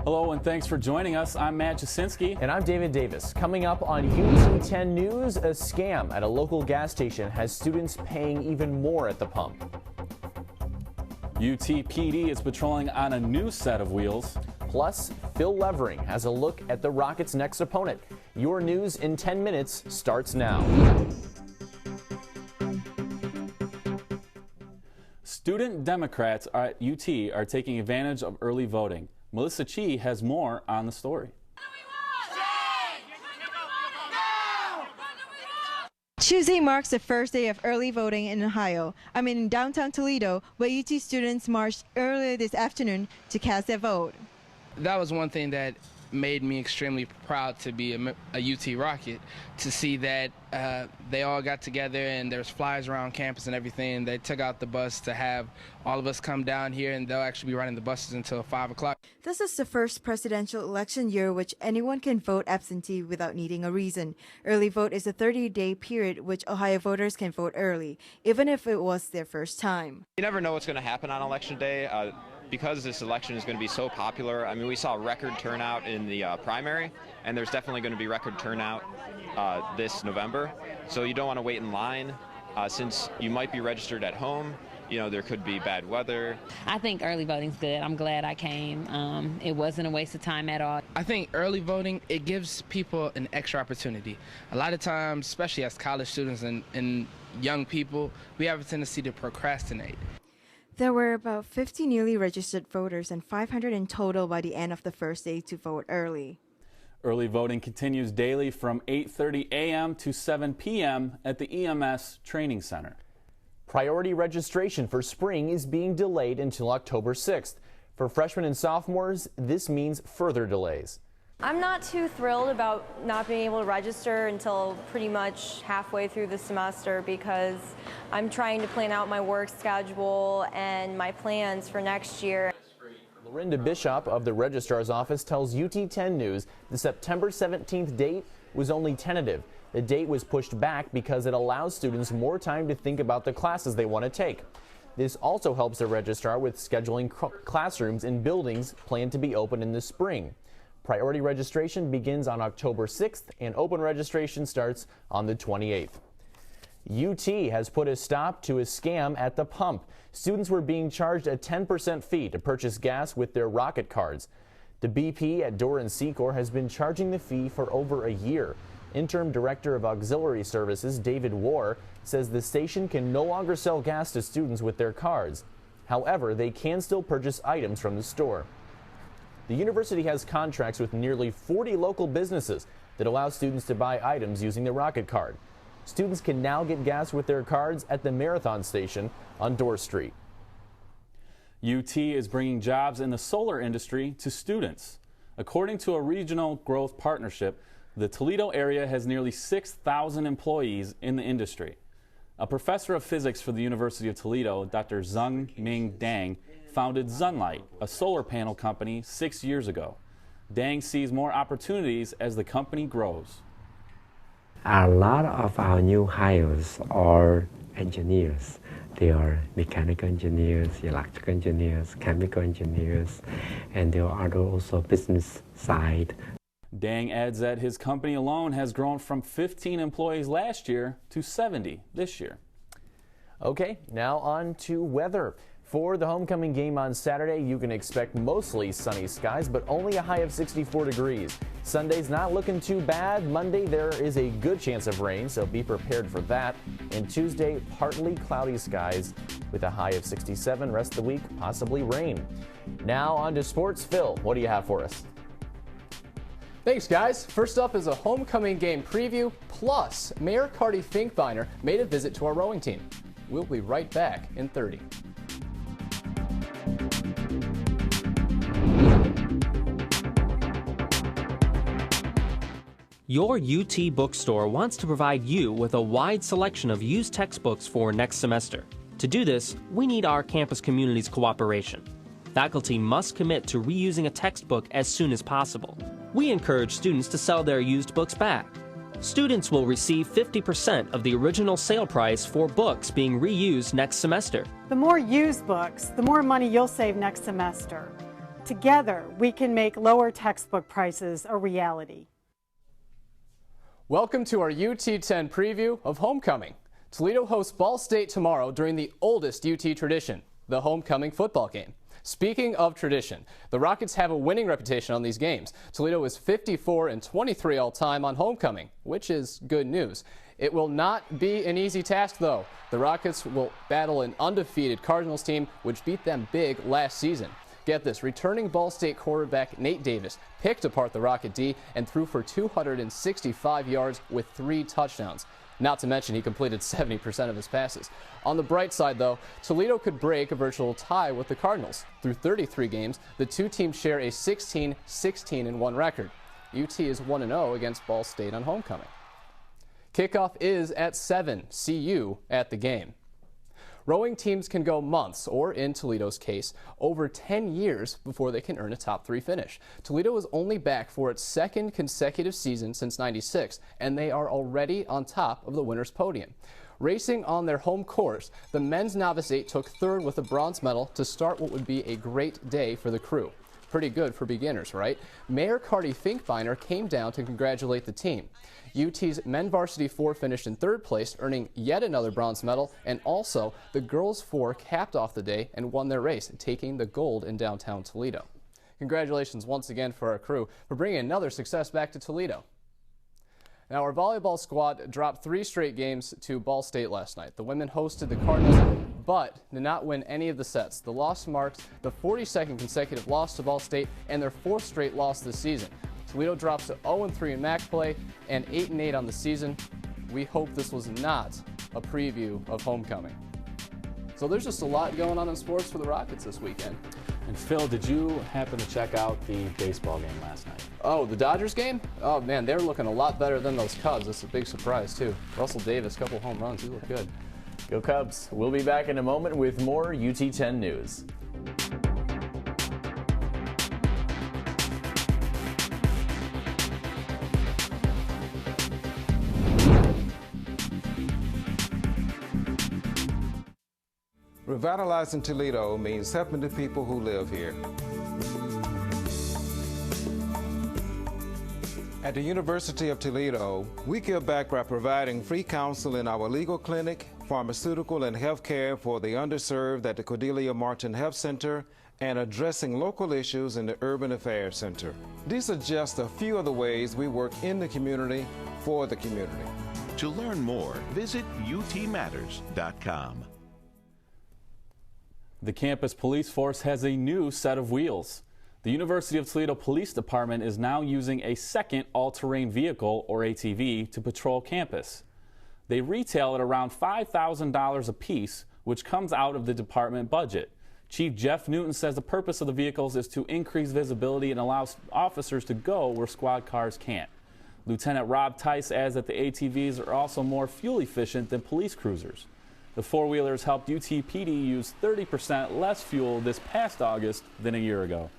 Hello and thanks for joining us. I'm Matt Jasinski. And I'm David Davis. Coming up on UT10 News, a scam at a local gas station has students paying even more at the pump. UTPD is patrolling on a new set of wheels. Plus, Phil Levering has a look at the Rockets' next opponent. Your news in 10 minutes starts now. Student Democrats at UT are taking advantage of early voting. Melissa Chi has more on the story. Tuesday marks the first day of early voting in Ohio. I'm in downtown Toledo, where UT students marched earlier this afternoon to cast their vote. That was one thing that made me extremely proud to be a UT Rocket, to see that they all got together and there's flyers around campus and everything. They took out the bus to have all of us come down here, and they'll actually be running the buses until 5 o'clock. This is the first presidential election year which anyone can vote absentee without needing a reason. Early vote is a 30-day period which Ohio voters can vote early, even if it was their first time. You never know what's going to happen on election day. Because this election is going to be so popular, I mean, we saw record turnout in the primary, and there's definitely going to be record turnout this November. So you don't want to wait in line. Since you might be registered at home, you know, there could be bad weather. I think early voting's good. I'm glad I came. It wasn't a waste of time at all. I think early voting, it gives people an extra opportunity. A lot of times, especially as college students and young people, we have a tendency to procrastinate. There were about 50 newly registered voters and 500 in total by the end of the first day to vote early. Early voting continues daily from 8:30 a.m. to 7 p.m. at the EMS Training Center. Priority registration for spring is being delayed until October 6th. For freshmen and sophomores, this means further delays. I'm not too thrilled about not being able to register until pretty much halfway through the semester, because I'm trying to plan out my work schedule and my plans for next year. Lorinda Bishop of the Registrar's Office tells UT10 News the September 17th date was only tentative. The date was pushed back because it allows students more time to think about the classes they want to take. This also helps the registrar with scheduling classrooms in buildings planned to be open in the spring. Priority registration begins on October 6th and open registration starts on the 28th. UT has put a stop to a scam at the pump. Students were being charged a 10% fee to purchase gas with their Rocket cards. The BP at Doran Secor has been charging the fee for over a year. Interim Director of Auxiliary Services David Warr says the station can no longer sell gas to students with their cards. However, they can still purchase items from the store. The university has contracts with nearly 40 local businesses that allow students to buy items using the Rocket card. Students can now get gas with their cards at the Marathon Station on Dorr Street. UT is bringing jobs in the solar industry to students. According to a regional growth partnership, the Toledo area has nearly 6,000 employees in the industry. A professor of physics for the University of Toledo, Dr. Zheng Ming Dang, founded Sunlight, a solar panel company, 6 years ago. Dang sees more opportunities as the company grows. A lot of our new hires are engineers. They are mechanical engineers, electrical engineers, chemical engineers, and there are also business side. Dang adds that his company alone has grown from 15 employees last year to 70 this year. Okay, now on to weather. For the homecoming game on Saturday, you can expect mostly sunny skies, but only a high of 64 degrees. Sunday's not looking too bad. Monday, there is a good chance of rain, so be prepared for that. And Tuesday, partly cloudy skies with a high of 67. Rest of the week, possibly rain. Now on to sports. Phil, what do you have for us? Thanks, guys. First up is a homecoming game preview, plus Mayor Cardi Finkbeiner made a visit to our rowing team. We'll be right back in 30. Your UT bookstore wants to provide you with a wide selection of used textbooks for next semester. To do this, we need our campus community's cooperation. Faculty must commit to reusing a textbook as soon as possible. We encourage students to sell their used books back. Students will receive 50% of the original sale price for books being reused next semester. The more used books, the more money you'll save next semester. Together, we can make lower textbook prices a reality. Welcome to our UT10 preview of homecoming. Toledo hosts Ball State tomorrow during the oldest UT tradition, the homecoming football game. Speaking of tradition, the Rockets have a winning reputation on these games. Toledo is 54-23 all-time on homecoming, which is good news. It will not be an easy task, though. The Rockets will battle an undefeated Cardinals team, which beat them big last season. Get this, returning Ball State quarterback Nate Davis picked apart the Rocket D and threw for 265 yards with 3 touchdowns. Not to mention he completed 70% of his passes. On the bright side, though, Toledo could break a virtual tie with the Cardinals. Through 33 games, the two teams share a 16-16-1 record. UT is 1-0 against Ball State on homecoming. Kickoff is at 7. See you at the game. Rowing teams can go months, or in Toledo's case, over 10 years before they can earn a top 3 finish. Toledo is only back for its second consecutive season since '96, and they are already on top of the winner's podium. Racing on their home course, the men's Novice 8 took 3rd with a bronze medal to start what would be a great day for the crew. Pretty good for beginners, right? Mayor Cardi Finkbeiner came down to congratulate the team. UT's men varsity 4 finished in 3rd place, earning yet another bronze medal, and also the girls 4 capped off the day and won their race, taking the gold in downtown Toledo. Congratulations once again for our crew for bringing another success back to Toledo. Now, our volleyball squad dropped 3 straight games to Ball State last night. The women hosted the Cardinals, but did not win any of the sets. The loss marks the 42nd consecutive loss to Ball State and their 4th straight loss this season. Toledo drops to 0-3 in MAC play and 8-8 on the season. We hope this was not a preview of homecoming. So there's just a lot going on in sports for the Rockets this weekend. And Phil, did you happen to check out the baseball game last night? Oh, the Dodgers game? Oh man, they're looking a lot better than those Cubs. It's a big surprise too. Russell Davis, couple home runs, he looked good. Go Cubs. We'll be back in a moment with more UT10 news. Revitalizing Toledo means helping the people who live here. At the University of Toledo, we give back by providing free counsel in our legal clinic, pharmaceutical and health care for the underserved at the Cordelia Martin Health Center, and addressing local issues in the Urban Affairs Center. These are just a few of the ways we work in the community for the community. To learn more, visit utmatters.com. The campus police force has a new set of wheels. The University of Toledo Police Department is now using a second all-terrain vehicle, or ATV, to patrol campus. They retail at around $5,000 a piece, which comes out of the department budget. Chief Jeff Newton says the purpose of the vehicles is to increase visibility and allow officers to go where squad cars can't. Lieutenant Rob Tice adds that the ATVs are also more fuel efficient than police cruisers. The four-wheelers helped UTPD use 30% less fuel this past August than a year ago.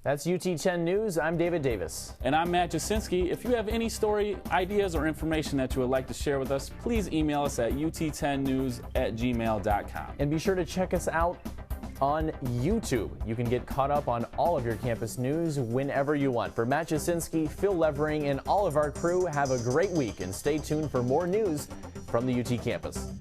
That's UT10 News. I'm David Davis. And I'm Matt Jasinski. If you have any story, ideas, or information that you would like to share with us, please email us at ut10news@gmail.com. And be sure to check us out on YouTube. You can get caught up on all of your campus news whenever you want. For Matt Jasinski, Phil Levering, and all of our crew, have a great week and stay tuned for more news from the UT campus.